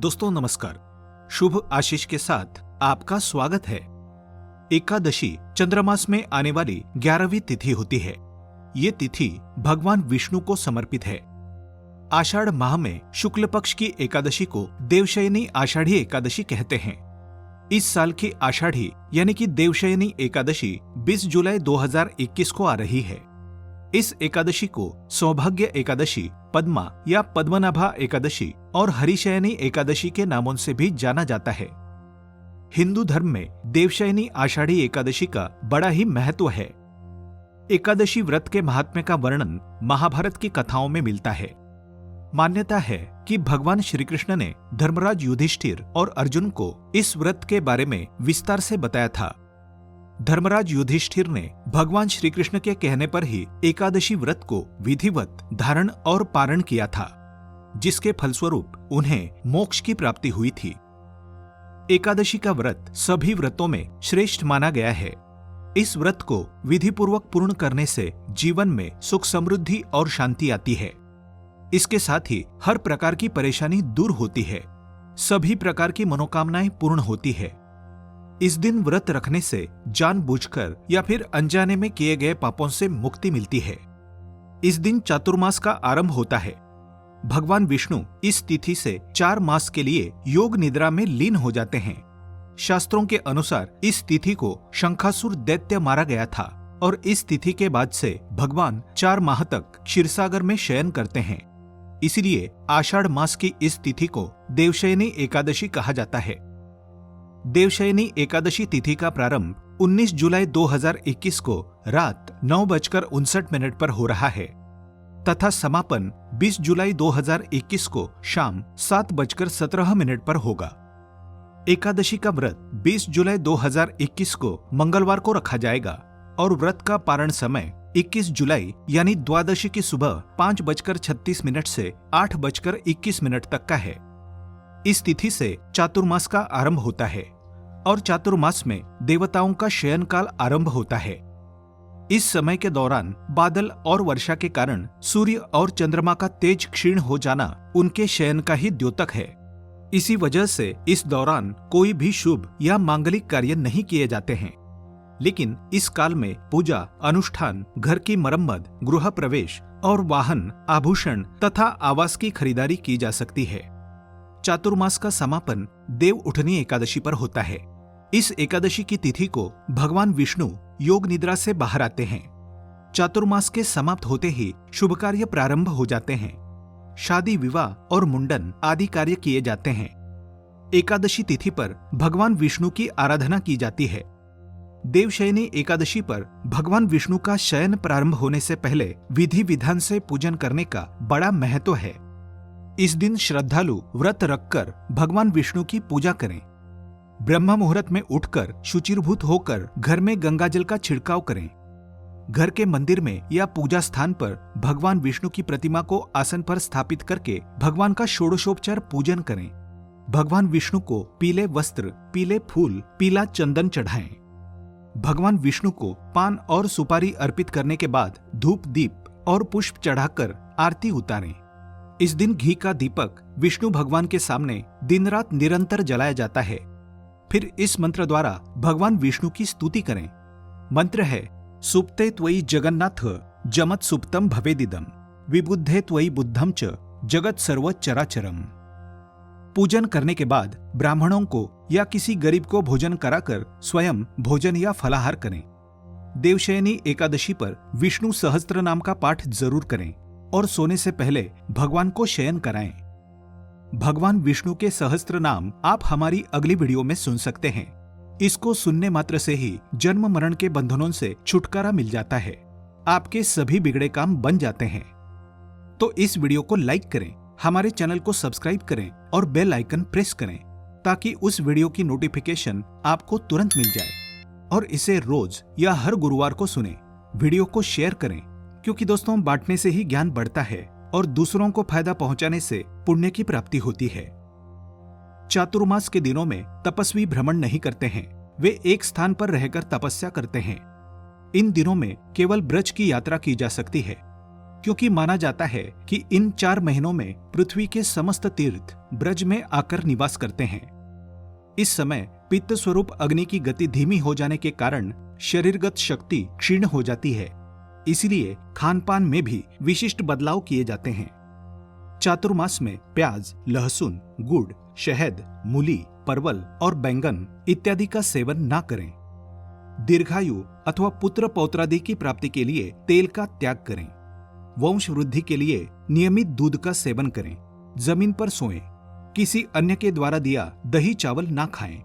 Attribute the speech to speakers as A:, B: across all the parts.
A: दोस्तों नमस्कार। शुभ आशीष के साथ आपका स्वागत है। एकादशी चंद्रमास में आने वाली 11वीं तिथि होती है। ये तिथि भगवान विष्णु को समर्पित है। आषाढ़ माह में शुक्ल पक्ष की एकादशी को देवशयनी आषाढ़ी एकादशी कहते हैं। इस साल की आषाढ़ी यानी कि देवशयनी एकादशी 20 जुलाई 2021 को आ रही है। इस एकादशी को सौभाग्य एकादशी, पद्मा या पद्मनाभा एकादशी और हरिशयनी एकादशी के नामों से भी जाना जाता है। हिंदू धर्म में देवशयनी आषाढ़ी एकादशी का बड़ा ही महत्व है। एकादशी व्रत के महात्म्य का वर्णन महाभारत की कथाओं में मिलता है। मान्यता है कि भगवान श्री कृष्ण ने धर्मराज युधिष्ठिर और अर्जुन को इस व्रत के बारे में विस्तार से बताया था। धर्मराज युधिष्ठिर ने भगवान श्री कृष्ण के कहने पर ही एकादशी व्रत को विधिवत धारण और पारण किया था, जिसके फलस्वरूप उन्हें मोक्ष की प्राप्ति हुई थी। एकादशी का व्रत सभी व्रतों में श्रेष्ठ माना गया है। इस व्रत को विधिपूर्वक पूर्ण करने से जीवन में सुख समृद्धि और शांति आती है। इसके साथ ही हर प्रकार की परेशानी दूर होती है, सभी प्रकार की मनोकामनाएं पूर्ण होती है। इस दिन व्रत रखने से जानबूझकर या फिर अनजाने में किए गए पापों से मुक्ति मिलती है। इस दिन चातुर्मास का आरंभ होता है। भगवान विष्णु इस तिथि से 4 मास के लिए योग निद्रा में लीन हो जाते हैं। शास्त्रों के अनुसार इस तिथि को शंखासुर दैत्य मारा गया था और इस तिथि के बाद से भगवान 4 माह तक क्षीरसागर में शयन करते हैं। इसलिए आषाढ़ मास की इस तिथि को देवशयनी एकादशी कहा जाता है। देवशयनी एकादशी तिथि का प्रारंभ 19 जुलाई 2021 को रात 9:59 पर हो रहा है तथा समापन 20 जुलाई 2021 को शाम 7:17 पर होगा। एकादशी का व्रत 20 जुलाई 2021 को मंगलवार को रखा जाएगा और व्रत का पारण समय 21 जुलाई यानी द्वादशी की सुबह 5:36 से 8:21 तक का है। इस तिथि से चातुर्मास का आरंभ होता है और चातुर्मास में देवताओं का शयन काल आरंभ होता है। इस समय के दौरान बादल और वर्षा के कारण सूर्य और चंद्रमा का तेज क्षीण हो जाना उनके शयन का ही द्योतक है। इसी वजह से इस दौरान कोई भी शुभ या मांगलिक कार्य नहीं किए जाते हैं। लेकिन इस काल में पूजा, अनुष्ठान, घर की मरम्मत, गृह प्रवेश और वाहन, आभूषण तथा आवास की खरीदारी की जा सकती है। चातुर्मास का समापन देव उठनी एकादशी पर होता है। इस एकादशी की तिथि को भगवान विष्णु योग निद्रा से बाहर आते हैं। चातुर्मास के समाप्त होते ही शुभ कार्य प्रारंभ हो जाते हैं। शादी, विवाह और मुंडन आदि कार्य किए जाते हैं। एकादशी तिथि पर भगवान विष्णु की आराधना की जाती है। देवशयनी एकादशी पर भगवान विष्णु का शयन प्रारंभ होने से पहले विधि विधान से पूजन करने का बड़ा महत्व है। इस दिन श्रद्धालु व्रत रखकर भगवान विष्णु की पूजा करें। ब्रह्म मुहूर्त में उठकर शुचिर्भूत होकर घर में गंगा जल का छिड़काव करें। घर के मंदिर में या पूजा स्थान पर भगवान विष्णु की प्रतिमा को आसन पर स्थापित करके भगवान का षोडशोपचार पूजन करें। भगवान विष्णु को पीले वस्त्र, पीले फूल, पीला चंदन चढ़ाएं। भगवान विष्णु को पान और सुपारी अर्पित करने के बाद धूप, दीप और पुष्प चढ़ाकर आरती उतारें। इस दिन घी का दीपक विष्णु भगवान के सामने दिन रात निरंतर जलाया जाता है। फिर इस मंत्र द्वारा भगवान विष्णु की स्तुति करें। मंत्र है सुप्ते त्वयि जगन्नाथ जमत सुप्तम भवेदिदम विबुद्धे त्वयि बुद्धम च जगत सर्व चराचरम। पूजन करने के बाद ब्राह्मणों को या किसी गरीब को भोजन कराकर स्वयं भोजन या फलाहार करें। देवशयनी एकादशी पर विष्णु सहस्त्र नाम का पाठ जरूर करें और सोने से पहले भगवान को शयन कराएं। भगवान विष्णु के सहस्त्र नाम आप हमारी अगली वीडियो में सुन सकते हैं। इसको सुनने मात्र से ही जन्म मरण के बंधनों से छुटकारा मिल जाता है। आपके सभी बिगड़े काम बन जाते हैं। तो इस वीडियो को लाइक करें, हमारे चैनल को सब्सक्राइब करें और बेल आइकन प्रेस करें ताकि उस वीडियो की नोटिफिकेशन आपको तुरंत मिल जाए और इसे रोज या हर गुरुवार को सुनें। वीडियो को शेयर करें क्योंकि दोस्तों बांटने से ही ज्ञान बढ़ता है और दूसरों को फायदा पहुंचाने से पुण्य की प्राप्ति होती है। चातुर्मास के दिनों में तपस्वी भ्रमण नहीं करते हैं, वे एक स्थान पर रहकर तपस्या करते हैं। इन दिनों में केवल ब्रज की यात्रा की जा सकती है। क्योंकि माना जाता है कि इन 4 महीनों में पृथ्वी के समस्त तीर्थ ब्रज में आकर निवास करते हैं। इस समय पित्त स्वरूप अग्नि की गति धीमी हो जाने के कारण शरीरगत शक्ति क्षीण हो जाती है, इसलिए खान पान में भी विशिष्ट बदलाव किए जाते हैं। चातुर्मास में प्याज, लहसुन, गुड़, शहद, मूली, परवल और बैंगन इत्यादि का सेवन ना करें। दीर्घायु अथवा पुत्र पौत्रादि की प्राप्ति के लिए तेल का त्याग करें। वंश वृद्धि के लिए नियमित दूध का सेवन करें। जमीन पर सोएं। किसी अन्य के द्वारा दिया दही चावल ना खाएं।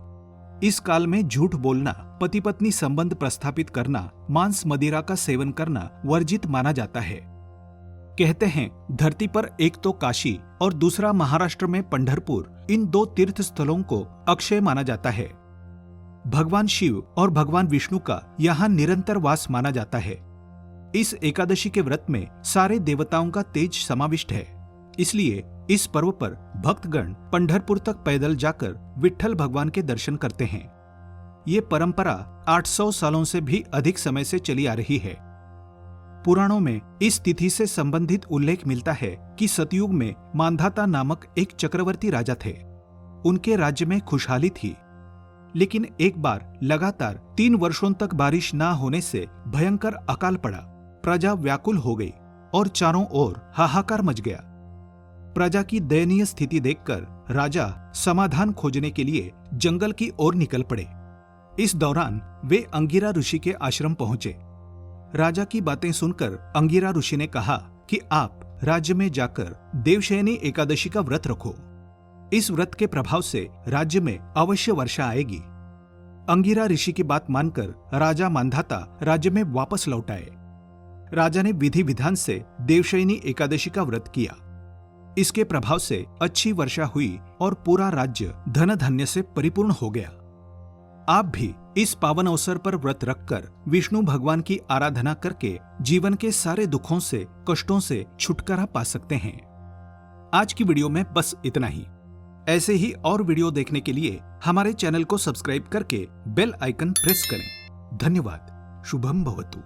A: इस काल में झूठ बोलना, पति पत्नी संबंध प्रस्थापित करना, मांस मदिरा का सेवन करना वर्जित माना जाता है। कहते हैं धरती पर एक तो काशी और दूसरा महाराष्ट्र में पंढरपुर, इन 2 तीर्थ स्थलों को अक्षय माना जाता है। भगवान शिव और भगवान विष्णु का यहाँ निरंतर वास माना जाता है। इस एकादशी के व्रत में सारे देवताओं का तेज समाविष्ट है, इसलिए इस पर्व पर भक्तगण पंढरपुर तक पैदल जाकर विट्ठल भगवान के दर्शन करते हैं। ये परंपरा 800 सालों से भी अधिक समय से चली आ रही है। पुराणों में इस तिथि से संबंधित उल्लेख मिलता है कि सतयुग में मांधाता नामक एक चक्रवर्ती राजा थे। उनके राज्य में खुशहाली थी, लेकिन एक बार लगातार 3 वर्षों तक बारिश ना होने से भयंकर अकाल पड़ा। प्रजा व्याकुल हो गई और चारों ओर हाहाकार मच गया। प्रजा की दयनीय स्थिति देखकर राजा समाधान खोजने के लिए जंगल की ओर निकल पड़े। इस दौरान वे अंगिरा ऋषि के आश्रम पहुंचे। राजा की बातें सुनकर अंगिरा ऋषि ने कहा कि आप राज्य में जाकर देवशयनी एकादशी का व्रत रखो। इस व्रत के प्रभाव से राज्य में अवश्य वर्षा आएगी। अंगिरा ऋषि की बात मानकर राजा मांधाता राज्य में वापस लौट आए। राजा ने विधि विधान से देवशयनी एकादशी का व्रत किया। इसके प्रभाव से अच्छी वर्षा हुई और पूरा राज्य धन धान्य से परिपूर्ण हो गया। आप भी इस पावन अवसर पर व्रत रखकर विष्णु भगवान की आराधना करके जीवन के सारे दुखों से, कष्टों से छुटकारा पा सकते हैं। आज की वीडियो में बस इतना ही। ऐसे ही और वीडियो देखने के लिए हमारे चैनल को सब्सक्राइब करके बेल आइकन प्रेस करें। धन्यवाद। शुभम भवतु।